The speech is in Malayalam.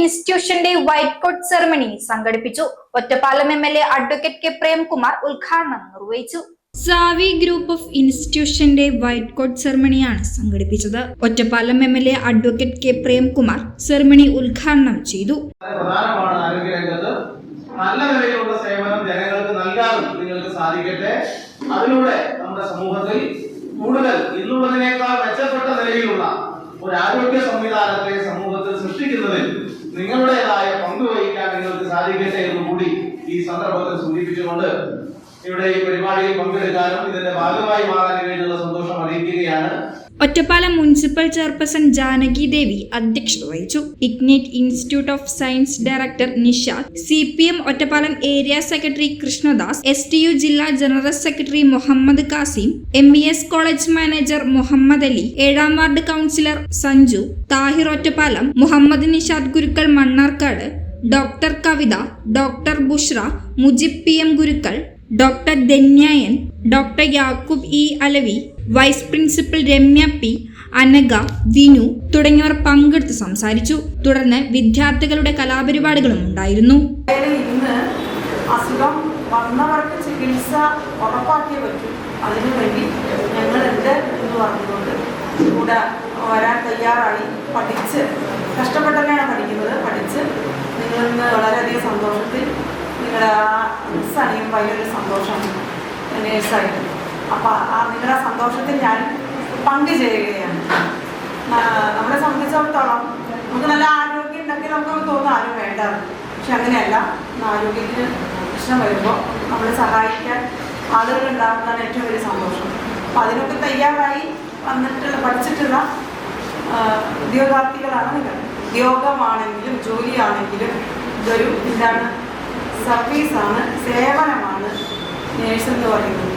ഇൻസ്റ്റിറ്റ്യൂഷന്റെ വൈറ്റ് കോട്ട് സെറമണി സംഘടിപ്പിച്ചു. Ottapalam MLA advocate K Premkumar ഉദ്ഘാടനം നിർവഹിച്ചു. സാവി ഗ്രൂപ്പ് ഓഫ് ഇൻസ്റ്റിറ്റ്യൂഷന്റെ വൈറ്റ് കോട്ട് സെറമണിയാണ് സംഘടിപ്പിച്ചത്. Ottapalam MLA advocate K Premkumar ceremony ഉദ്ഘാടനം ചെയ്തു. നല്ല നിലയിലുള്ള സേവനം ജനങ്ങൾക്ക് നൽകാനും നിങ്ങൾക്ക് സാധിക്കട്ടെ. അതിലൂടെ നമ്മുടെ സമൂഹത്തിൽ കൂടുതൽ ഇന്നുള്ളതിനേക്കാൾ മെച്ചപ്പെട്ട നിലയിലുള്ള ഒരു ആരോഗ്യ സംവിധാനത്തെ സമൂഹത്തിൽ സൃഷ്ടിക്കുന്നതിൽ നിങ്ങളുടേതായ പങ്ക് വഹിക്കാൻ നിങ്ങൾക്ക് സാധിക്കട്ടെ എന്നുകൂടി ഈ സന്ദർഭത്തിൽ സൂചിപ്പിച്ചുകൊണ്ട് ഇവിടെ ഈ പരിപാടിയിൽ പങ്കെടുക്കാനും ഇതിന്റെ ഭാഗമായി മാറാൻ കഴിഞ്ഞുള്ള സന്തോഷം അറിയിക്കുകയാണ്. ഒറ്റപ്പാലം മുനിസിപ്പൽ ചെയർപേഴ്സൺ ജാനകി ദേവി അധ്യക്ഷത വഹിച്ചു. Ignite institute of science director Nishad, CPM Ottapalam area secretary Krishnadas, STU ജില്ലാ general secretary Muhammad Kasim, MES college manager Muhammad Ali, 7ാം ward councillor Sanju, Thahir Ottapalam, Muhammad Nishad Gurukkal Mannarkkad, doctor Kavitha, doctor Bushra, Mujib PM Gurukkal, doctor Dhanyayan, doctor Yakub E Alavi, vice principal Ramya P, Anagha, Vinu തുടങ്ങിയവർ പങ്കെടുത്ത് സംസാരിച്ചു. തുടർന്ന് വിദ്യാർത്ഥികളുടെ കലാപരിപാടികളും ഉണ്ടായിരുന്നു. ഇന്ന് അസുഖം വന്നവർക്ക് ചികിത്സ ഉറപ്പാക്കിയേ പറ്റും. അതിനുവേണ്ടി ഞങ്ങൾ എന്ത് എന്ന് പറഞ്ഞുകൊണ്ട് കൂടെ വരാൻ തയ്യാറായി. പഠിച്ച് കഷ്ടപ്പെട്ട് തന്നെയാണ് പഠിക്കുന്നത്. പഠിച്ച് നിങ്ങളിന്ന് വളരെയധികം സന്തോഷത്തിൽ നിങ്ങളുടെ ആ മിസ്സാണെങ്കിൽ ഭയങ്കര സന്തോഷം നേഴ്സായിട്ട്. അപ്പോൾ ആ നിങ്ങളുടെ സന്തോഷത്തിൽ ഞാൻ പങ്കുചേരുകയാണ്. നമ്മളെ സംബന്ധിച്ചിടത്തോളം നമുക്ക് നല്ല ആരോഗ്യം ഉണ്ടെങ്കിൽ നമുക്ക് തോന്നും ആരും വേണ്ട. പക്ഷെ അങ്ങനെയല്ല. ആരോഗ്യത്തിന് പ്രശ്നം വരുമ്പോൾ നമ്മളെ സഹായിക്കാൻ ആളുകൾ ഉണ്ടാകുന്നതാണ് ഏറ്റവും വലിയ സന്തോഷം. അപ്പം അതിനൊക്കെ തയ്യാറായി പഠിച്ചിട്ടുള്ള ഉദ്യോഗാർത്ഥികളാണ് നിങ്ങൾ. ഉദ്യോഗമാണെങ്കിലും ജോലിയാണെങ്കിലും ഇതൊരു സർവീസാണ്, സേവനമാണ് നേഴ്സ് എന്ന് പറയുന്നത്.